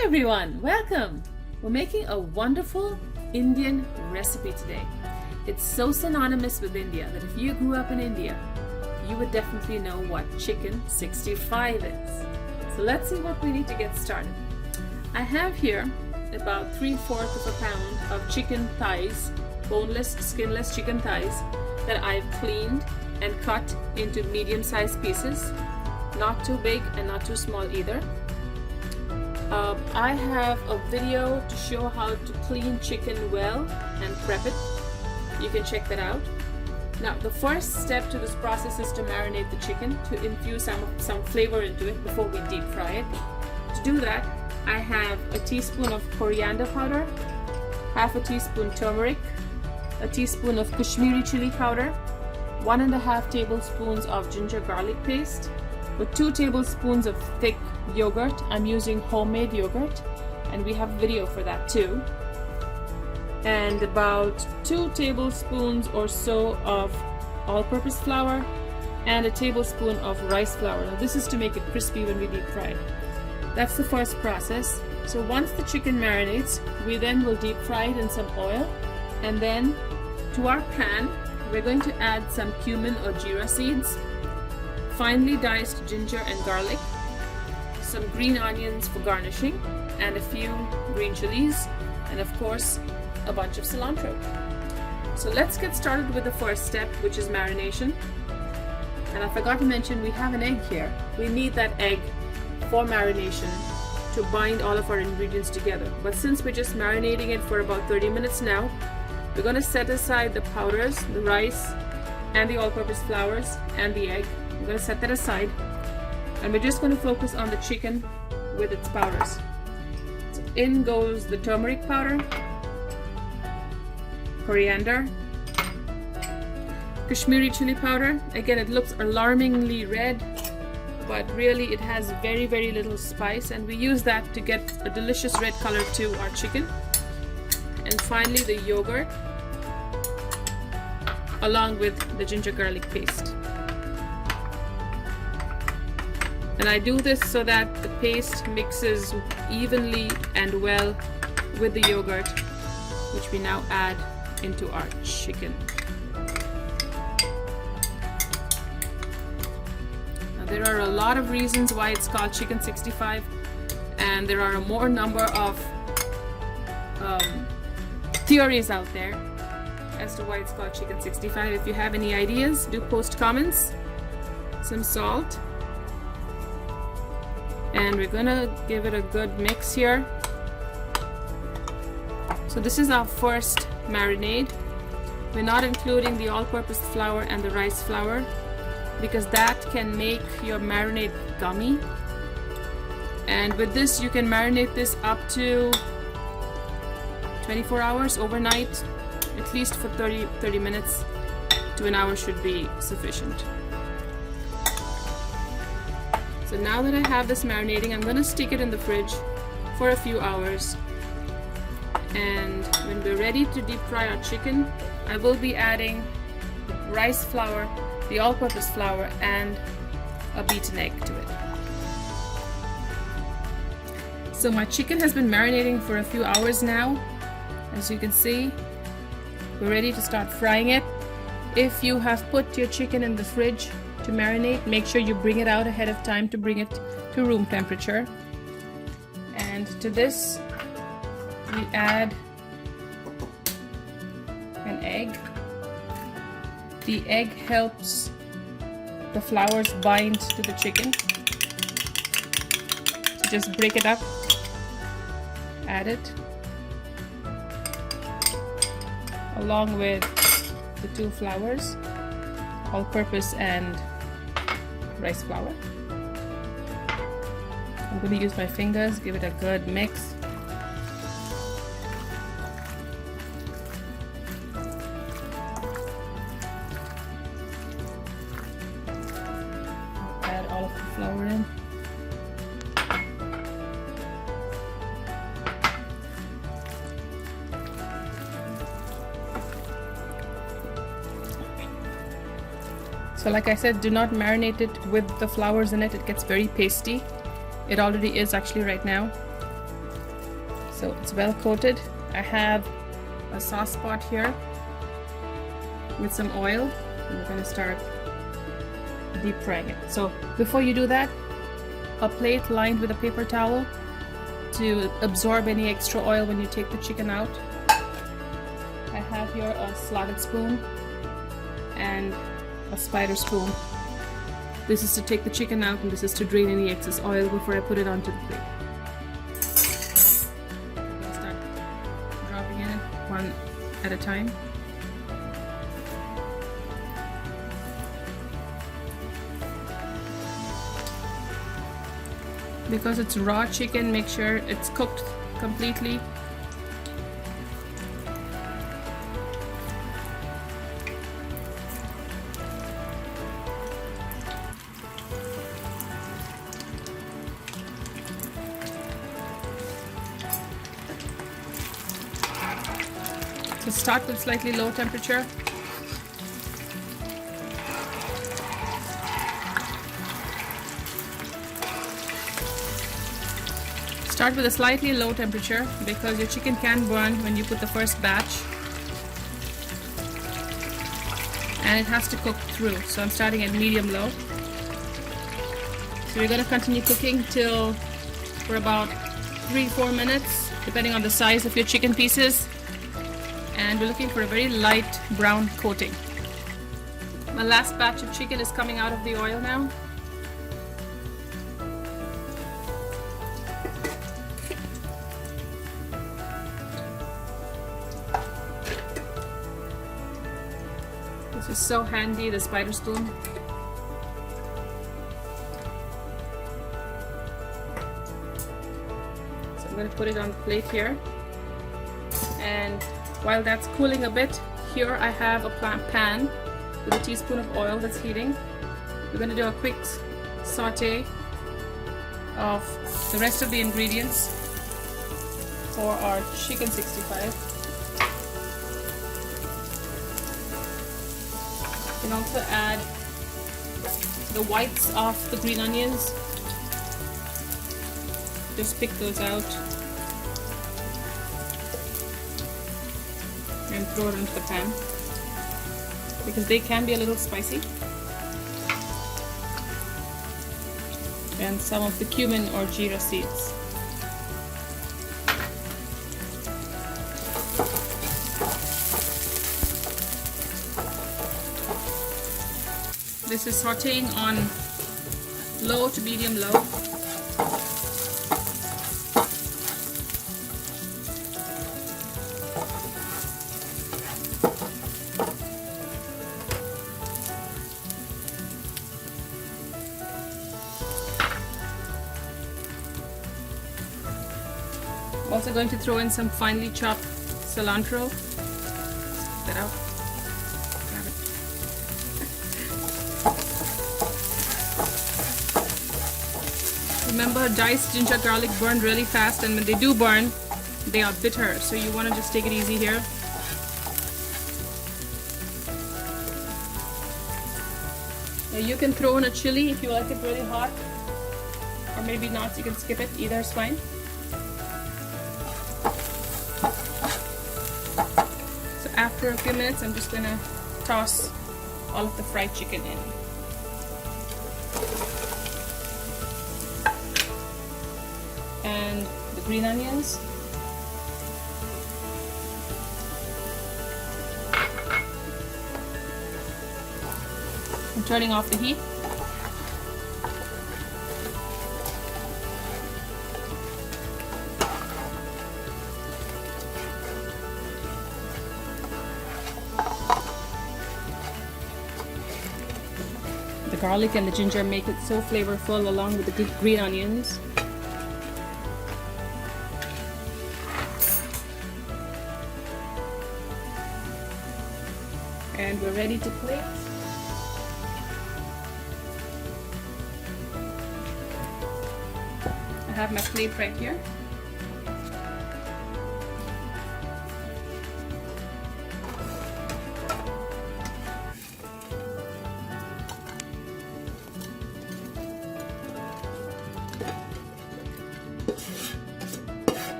Hi everyone, welcome! We're making a wonderful Indian recipe today. It's so synonymous with India that if you grew up in India, you would definitely know what chicken 65 is. So let's see what we need to get started. I have here about 3/4 of a pound of chicken thighs, boneless, skinless chicken thighs that I've cleaned and cut into medium-sized pieces, not too big and not too small either. I have a video to show how to clean chicken well and prep it. You can check that out. Now, the first step to this process is to marinate the chicken, to infuse some flavor into it before we deep fry it. To do that, I have a teaspoon of coriander powder, half a teaspoon turmeric, a teaspoon of Kashmiri chili powder, 1.5 tablespoons of ginger garlic paste, with 2 tablespoons of thick yogurt. I'm using homemade yogurt, and we have a video for that too. And about 2 tablespoons or so of all-purpose flour and a tablespoon of rice flour. Now this is to make it crispy when we deep fry it. That's the first process. So once the chicken marinates, we then will deep fry it in some oil, and then to our pan we're going to add some cumin or jeera seeds, finely diced ginger and garlic, some green onions for garnishing, and a few green chilies, and of course a bunch of cilantro. So let's get started with the first step, which is marination. And I forgot to mention, we have an egg here. We need that egg for marination to bind all of our ingredients together. But since we're just marinating it for about 30 minutes now, we're going to set aside the powders, the rice and the all-purpose flours and the egg. I'm going to set that aside, and we're just going to focus on the chicken with its powders. So in goes the turmeric powder, coriander, Kashmiri chili powder. Again, it looks alarmingly red, but really it has very, very little spice, and we use that to get a delicious red color to our chicken. And finally the yogurt, along with the ginger garlic paste. And I do this so that the paste mixes evenly and well with the yogurt, which we now add into our chicken. Now, there are a lot of reasons why it's called chicken 65, and there are a more number of theories out there as to why it's called chicken 65. If you have any ideas, do post comments. Some salt. And we're gonna give it a good mix here. So this is our first marinade. We're not including the all-purpose flour and the rice flour because that can make your marinade gummy. And with this, you can marinate this up to 24 hours overnight, at least for 30 minutes to an hour should be sufficient. So now that I have this marinating, I'm going to stick it in the fridge for a few hours. And when we're ready to deep fry our chicken, I will be adding rice flour, the all-purpose flour, and a beaten egg to it. So my chicken has been marinating for a few hours now. As you can see, we're ready to start frying it. If you have put your chicken in the fridge to marinate, make sure you bring it out ahead of time to bring it to room temperature. And to this, we add an egg. The egg helps the flours bind to the chicken. So just break it up, add it, along with the 2 flours, all-purpose and rice flour. I'm going to use my fingers, give it a good mix. Add all of the flour in. So like I said, do not marinate it with the flours in it. It gets very pasty. It already is actually right now. So it's well coated. I have a sauce pot here with some oil, and we're going to start deep frying it. So before you do that, a plate lined with a paper towel to absorb any extra oil when you take the chicken out. I have here a slotted spoon and a spider spoon. This is to take the chicken out, and this is to drain any excess oil before I put it onto the plate. I'll start dropping in one at a time. Because it's raw chicken, make sure it's cooked completely. So start with slightly low temperature. Start with a slightly low temperature because your chicken can burn when you put the first batch, and it has to cook through. So I'm starting at medium low. So you're going to continue cooking till for about 3-4 minutes depending on the size of your chicken pieces, and we're looking for a very light brown coating. My last batch of chicken is coming out of the oil now. This is so handy, the spider spoon. So I'm going to put it on the plate here. And while that's cooling a bit, here I have a pan with a teaspoon of oil that's heating. We're going to do a quick saute of the rest of the ingredients for our chicken 65. You can also add the whites of the green onions. Just pick those out and throw it into the pan because they can be a little spicy. And some of the cumin or jeera seeds. This is sauteing on low to medium low. I'm also going to throw in some finely chopped cilantro. Get that out. Grab it. Remember, diced ginger garlic burn really fast, and when they do burn, they are bitter, so you want to just take it easy here. Now you can throw in a chili if you like it really hot, or maybe not, you can skip it, either is fine. So after a few minutes, I'm just gonna toss all of the fried chicken in. And the green onions. I'm turning off the heat. The garlic and the ginger make it so flavorful along with the green onions. And we're ready to plate. I have my plate right here.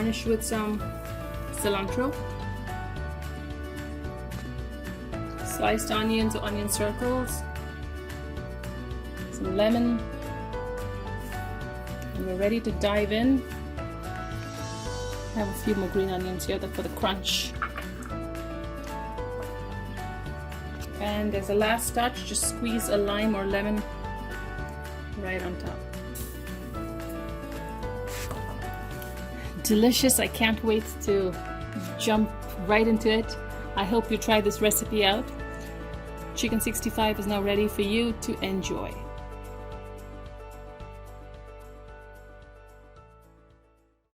garnish with some cilantro, sliced onions or onion circles, some lemon, and we're ready to dive in. I have a few more green onions here for the crunch. And as a last touch, just squeeze a lime or lemon right on top. Delicious. I can't wait to jump right into it. I hope you try this recipe out. Chicken 65 is now ready for you to enjoy.